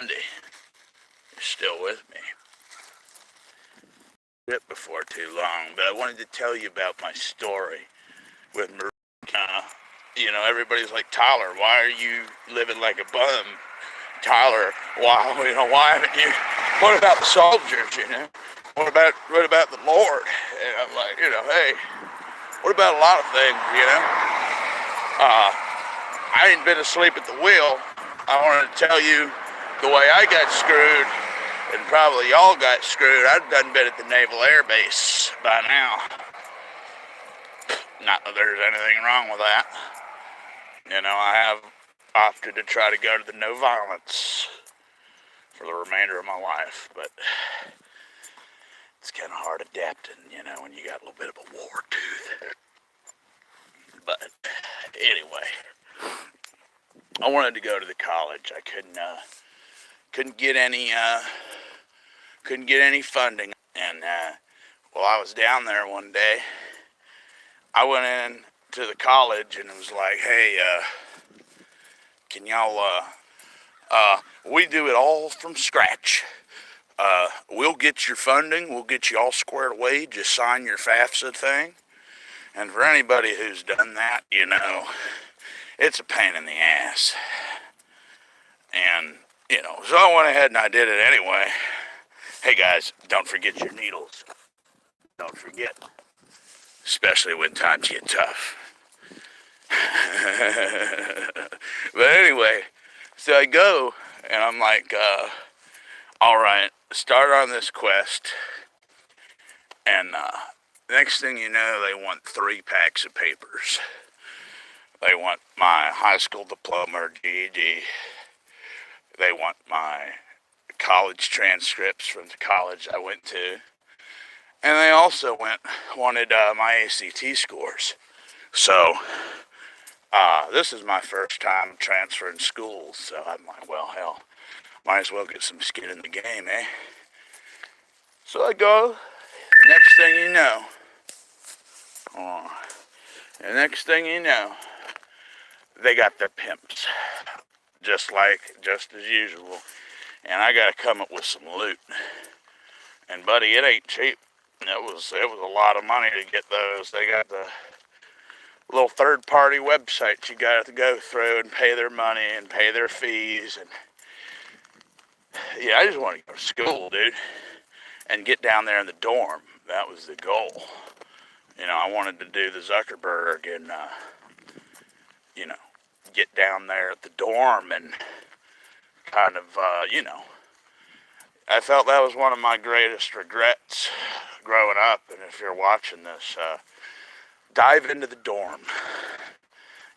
Bundy is still with me. Before too long, but I wanted to tell you about my story with Meridian. Everybody's like, Tyler, why are you living like a bum? Tyler, why haven't you? What about the soldiers? What about the Lord? And I'm like, hey, what about a lot of things? I ain't been asleep at the wheel. I wanted to tell you the way I got screwed, and probably y'all got screwed. I've done been at the Naval Air Base by now. Not that there's anything wrong with that. I have opted to try to go to the no violence for the remainder of my life, but it's kind of hard adapting, when you got a little bit of a war tooth. But anyway, I wanted to go to the college. I couldn't get any funding, and while I was down there one day, I went in to the college and it was like, hey, can y'all, we do it all from scratch. We'll get your funding, we'll get you all squared away, just sign your FAFSA thing. And for anybody who's done that, it's a pain in the ass. And, so I went ahead and I did it anyway. Hey guys, don't forget your needles. Don't forget. Especially when times get tough. But anyway, so I go, and I'm like, all right, start on this quest. And next thing you know, they want 3 packs of papers. They want my high school diploma or GED. They want my college transcripts from the college I went to. And they also wanted my ACT scores. So, this is my first time transferring schools, so I'm like, well, hell, might as well get some skin in the game, eh? So I go, next thing you know, they got their pimps, just as usual, and I gotta come up with some loot. And buddy, it ain't cheap. It was a lot of money to get those. They got the little third-party websites you got to go through and pay their money and pay their fees. And yeah, I just wanted to go to school, dude, and get down there in the dorm. That was the goal. I wanted to do the Zuckerberg and get down there at the dorm and kind of I felt that was one of my greatest regrets growing up. And if you're watching this, dive into the dorm.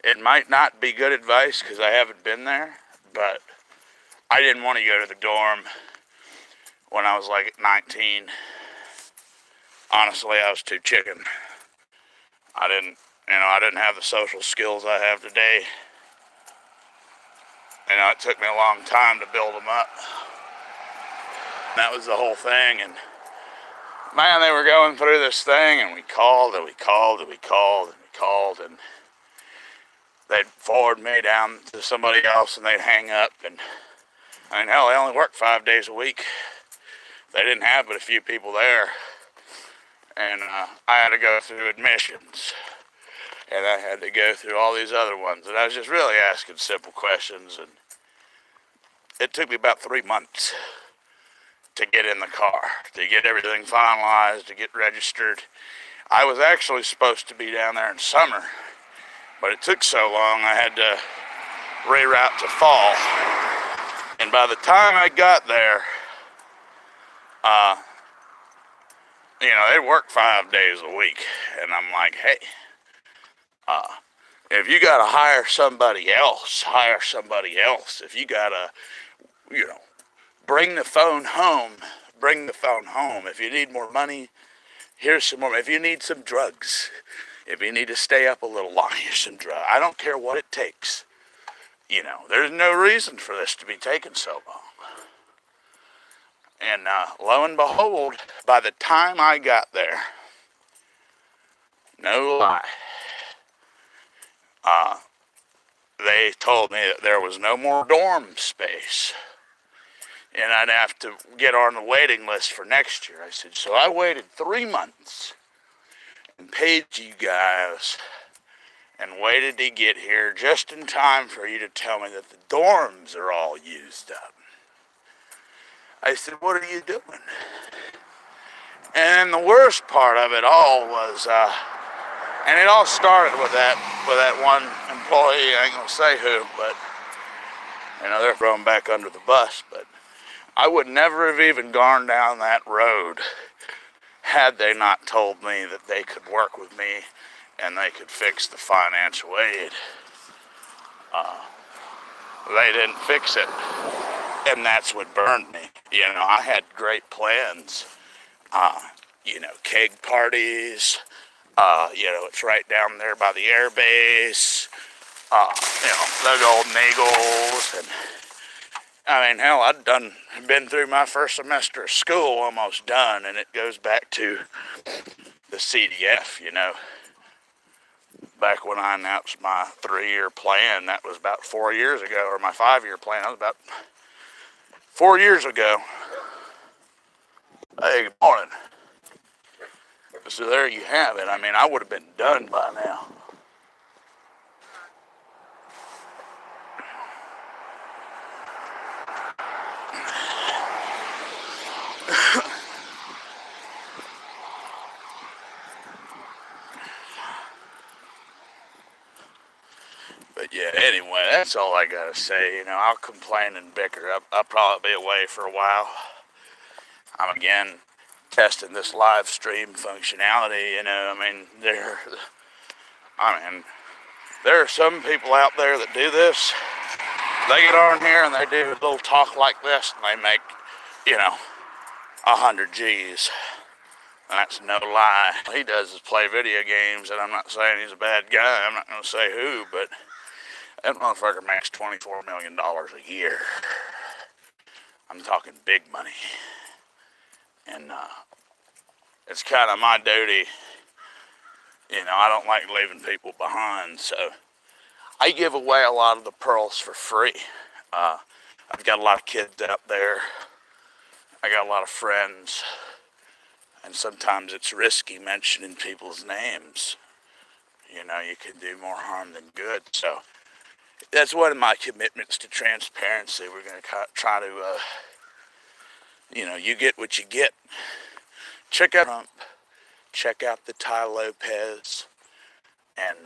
It might not be good advice because I haven't been there, but I didn't want to go to the dorm when I was like 19. Honestly, I was too chicken. I didn't have the social skills I have today. It took me a long time to build them up. That was the whole thing, and man, they were going through this thing, and we called, and they'd forward me down to somebody else, and they'd hang up, and hell, they only worked 5 days a week. They didn't have but a few people there, and I had to go through admissions, and I had to go through all these other ones, and I was just really asking simple questions, and it took me about 3 months to get in the car, to get everything finalized, to get registered. I was actually supposed to be down there in summer, but it took so long I had to reroute to fall. And by the time I got there, they'd work 5 days a week. And I'm like, hey, if you gotta hire somebody else. If you gotta, bring the phone home. If you need more money, here's some more. If you need some drugs, if you need to stay up a little longer, here's some drugs. I don't care what it takes. There's no reason for this to be taking so long. And lo and behold, by the time I got there, no lie, they told me that there was no more dorm space. and I'd have to get on the waiting list for next year. I said, so I waited 3 months and paid you guys and waited to get here just in time for you to tell me that the dorms are all used up. I said, what are you doing? And the worst part of it all was, and it all started with that one employee. I ain't gonna say who, but they're thrown back under the bus. But I would never have even gone down that road had they not told me that they could work with me and they could fix the financial aid. They didn't fix it, and that's what burned me. I had great plans. Keg parties. It's right down there by the air base. The Golden Eagles. And I mean, hell, been through my first semester of school, almost done, and it goes back to the CDF, Back when I announced my 3-year plan, that was about 4 years ago, or my 5-year plan, that was about 4 years ago. Hey, good morning. So there you have it. I mean, I would have been done by now. But yeah, anyway, that's all I gotta say. I'll complain and bicker. I'll probably be away for a while. I'm again testing this live stream functionality. There are some people out there that do this. They get on here and they do a little talk like this, and they make, 100 G's. And that's no lie. All he does is play video games, and I'm not saying he's a bad guy. I'm not going to say who, but that motherfucker makes $24 million a year. I'm talking big money. And it's kind of my duty. I don't like leaving people behind, so I give away a lot of the pearls for free. I've got a lot of kids out there. I got a lot of friends. And sometimes it's risky mentioning people's names. You can do more harm than good. So that's one of my commitments to transparency. We're going to try to, you get what you get. Check out Trump. Check out the Ty Lopez. And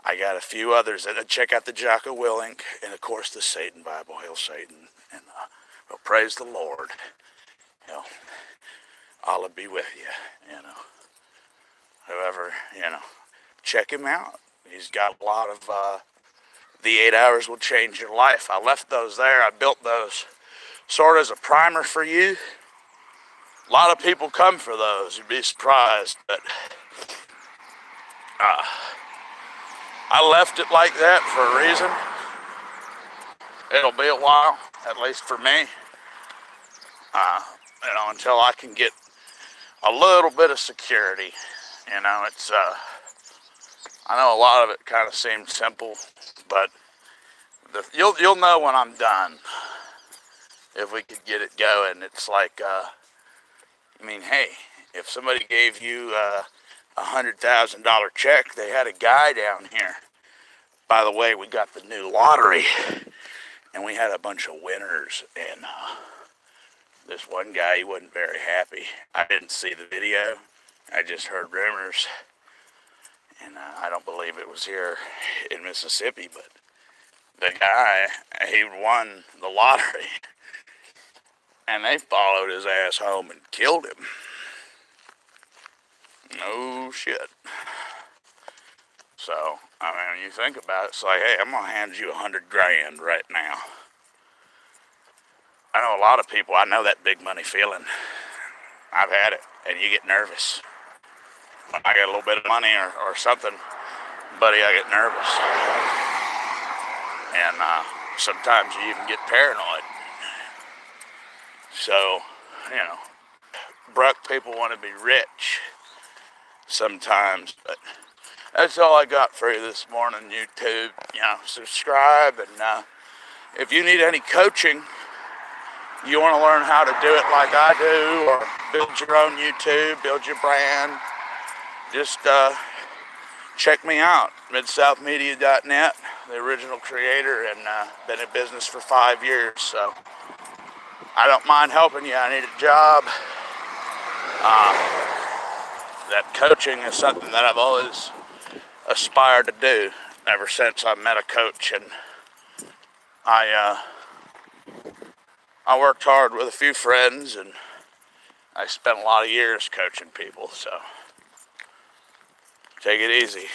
I got a few others. Check out the Jocko Willink. And, of course, the Satan Bible. Hail Satan. And well, praise the Lord. Allah be with you, Whoever, check him out. He's got a lot of, the 8 hours will change your life. I left those there. I built those sort of as a primer for you. A lot of people come for those. You'd be surprised, but I left it like that for a reason. It'll be a while, at least for me, until I can get a little bit of security. It's, I know a lot of it kind of seems simple, but you'll know when I'm done, if we could get it going. It's like, hey, if somebody gave you a $100,000 check, they had a guy down here. By the way, we got the new lottery, and we had a bunch of winners, and this one guy, he wasn't very happy. I didn't see the video. I just heard rumors. And I don't believe it was here in Mississippi, but the guy, he won the lottery. And they followed his ass home and killed him. No shit. So, when you think about it, it's like, hey, I'm going to hand you $100,000 right now. I know a lot of people, I know that big money feeling. I've had it, and you get nervous. When I get a little bit of money or something, buddy, I get nervous. And sometimes you even get paranoid. So, broke people want to be rich sometimes, but that's all I got for you this morning, YouTube. Subscribe, and if you need any coaching, you want to learn how to do it like I do, or build your own YouTube, build your brand, just check me out. MidSouthMedia.net, the original creator, and been in business for 5 years, so I don't mind helping you. I need a job. That coaching is something that I've always aspired to do ever since I met a coach, and I worked hard with a few friends, and I spent a lot of years coaching people, so take it easy.